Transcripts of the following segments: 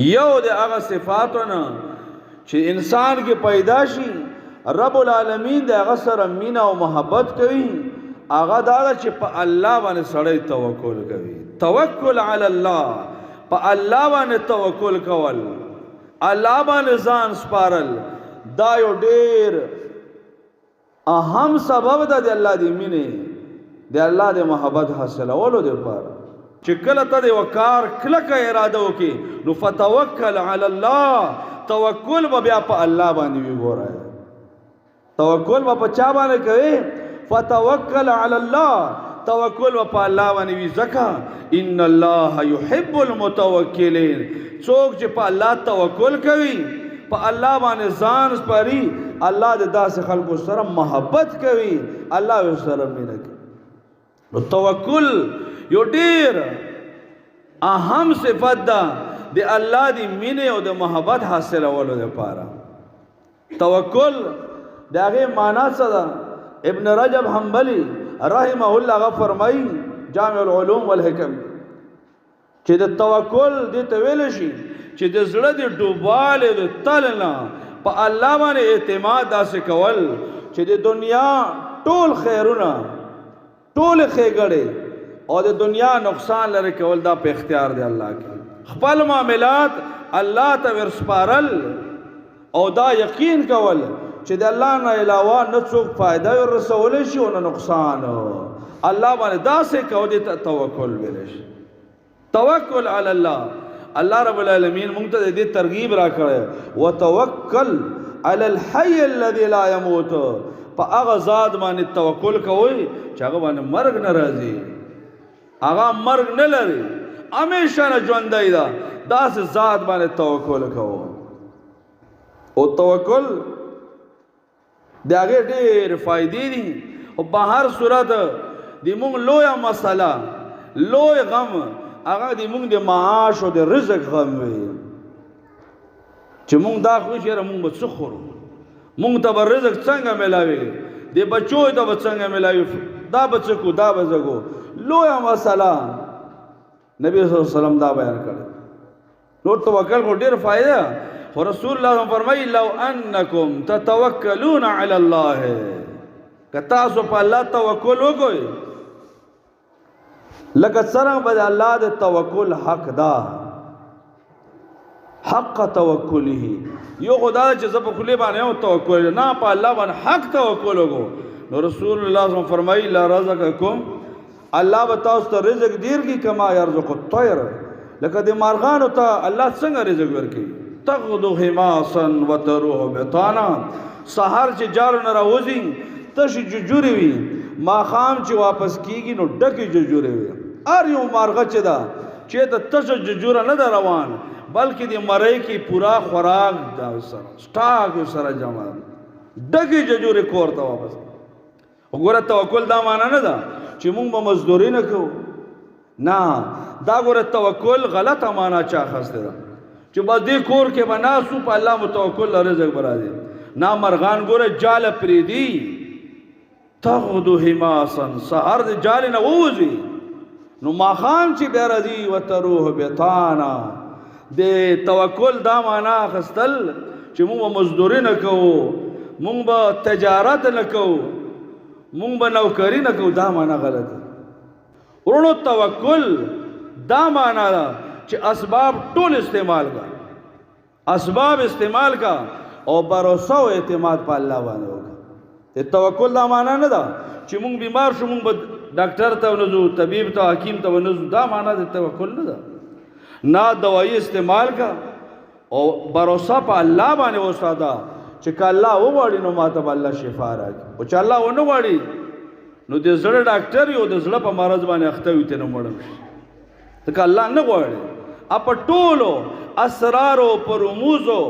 یو د هغه صفاتونه چې انسان کې پیدا شي رب العالمین د هغه سره مینه او محبت کوي هغه دا چې په الله باندې سړی توکل کوي توکل علی الله په الله باندې توکل کول الله باندې ځان سپارل دا یو ډیر اهم سبب ده د الله د مینې د الله د محبت حاصلولو لپاره چې کله ته د وکار کلکه اراده وکې نو فتوکل علی الله توکل به بیا په الله باندې وي ګوره توکل به په چا باندې کوي فتوکل علی الله توکل به په الله باندې وي ځکه ان الله یحب المتوکلین څوک چې په الله توکل کوي په الله باندې ځان سپاري الله د داسې خلکو سره محبت کوي الله یې سره مینه کوي نو توکل یو ډیر اهم صفت ده د الله دی مینه او د محبت حاصلولو لپاره توکل د هغه معنی څه ده ابن رجب حنبلی رحمه الله غ فرمایي جامع العلوم والحکم چې د توکل د تویل شي چې د زړه د ډوباله د تلنا په الله باندې اعتماد داسې کول چې د دنیا ټول خیرونه ټول خېګړې او د دنیا نقصان لري کول دا په اختیار دی الله کې خپل معاملات الله ته ورسپارل او دا یقین کول چې د الله نه علاوه نه څوک فائدہ ورسول شي او نه نقصان الله باندې داسې کو دي توکل ویل شي توکل علی الله الله رب العالمین مونږ ته دې ترغیب را کړی وتوکل علی الحي الذي لا يموت په هغه ذات باندې توکل کوئ چې هغه باندې مرګ ناراضي هغه مرګ نه لري همیشه نه ژوندی ده داسې ذات باندې توکل کوو او توکل د هغې ډېرې فایدې دي او په هر صورت د مونږ لویه مسله لوی غم هغه د مونږ د معاش او د رزق غم وي چې مونږ دا خو چې مونږ به څه خورو مونږ ته به رزق څنګه میلاوي د بچو ته به څنګه میلاوي دا به څه کو دا به زګو لویه مسله نبی صلی الله علیه وسلم دا بیان کړی نور توکل کو ډېر فائدہ خو رسول الله فرمایي لو انکم تتوکلون علی الله که تاسو په الله توکل وکړئ لکه څنګه به الله د توکل حق دا حق توکله یو خدای چې زه په کلی باندې یو توکل نه په الله باندې حق توکل وکړو نو رسول الله صلی الله علیه وسلم فرمایي لا رزقکم الله به تاسو ته رزق ډیر کی کما یرزق الطیر لکه د مارغانو ته الله څنګه رزق ورکوي تغدو حماسا وتروح بطانا سحر چې جارو نه راوځي تش جوجوري وي ماخام چې واپس کیږي نو ډکه جوجوري وي ار یو مارغه چې دا چې ته تش جوجوره نه روان بلکې د مړی کې پورا خوراک دا سره سٹاک سره جمع ډکه جوجوري کور ته واپس وګوره توکل دا معنا نه ده چې مونږ به مزدوري نه کوو نه دا ګوره توکل غلطه معنا چا اخیستې ده چې بس دې کور کې به ناسو په الله متوکل رزق به راځي نه مرغان ګوره جاله پرېږدي تغدو حماسا سهار د جالې نه ووځي نو ماښام چې بیا راځي وتروح بطانا د توکل دا معنا اخیستل چې مونږ به مزدوري نه کوو مونږ به تجارت نه کوو مونږ به نوکری نه کوو دا معنا غلط ورونو توکل دا معنا ده چې اسباب ټول استعمال کا اسباب استعمال کا او باور او اعتماد په الله باندې وکړه ته توکل دا معنا نه ده چې مونږ بیمار شو مونږ به ډاکټر ته ونځو طبيب ته حکیم ته ونځو دا معنا د توکل نه ده نه دوايي استعمال کا او باور په الله باندې وساده چې الله وغواړي نو ماته الله شفا راکړي او چې الله ونه غواړي نو د زړه ډاکټر یو د زړه په مرض باندې اخته وي ته نه مړ شي ځکه الله نه غواړي په ټولو اسرارو په رموزو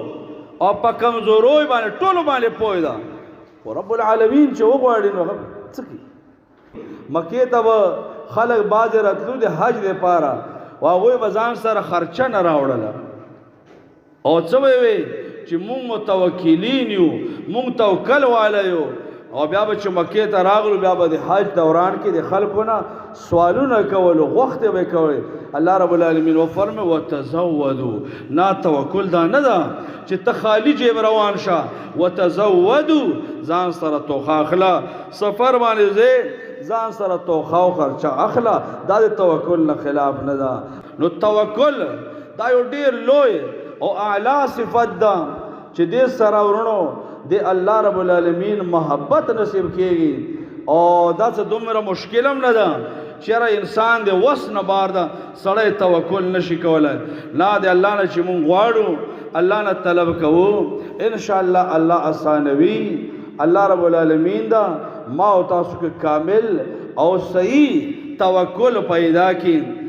او په کمزوروي باندې ټولو باندې پوه ده او رب العالمین چې وغواړي نو څه کوي مکې ته به خلک باز راتلو د حج لپاره او هغوی به ځان سره خرچه نه راوړله او څه به وي چې مونږ متوکلین یو مونږ توکل والا یو او بیا به چې مکې ته راغلو بیا به د حج دوران کې د خلکو نه سوالونه کولو غوښتې به کوي الله رب العالمین وفرمایي وتزودوا نا توکل دا نه ده چې ته خالی جیب روان شه وتزودوا ځان سره توخه اخلا سفر باندې ځې ځان سره توخه او خرچه اخلا دا د توکل نه خلاف نه ده نو توکل دا یو ډیر لوی او اعلی صفت ده چې دې سره ورونو د الله رب العالمین محبت نصیب کیږي او دا څه دومره مشکل هم نه ده چېرې انسان د وس نه بار ده سړی توکل نشي کولی لا د الله نه چې مونږ غواړو الله نه طلب کوو انشاءالله الله اسانوي الله رب العالمین دا ما او تاسو کې کامل او صحیح توکل پیدا کړي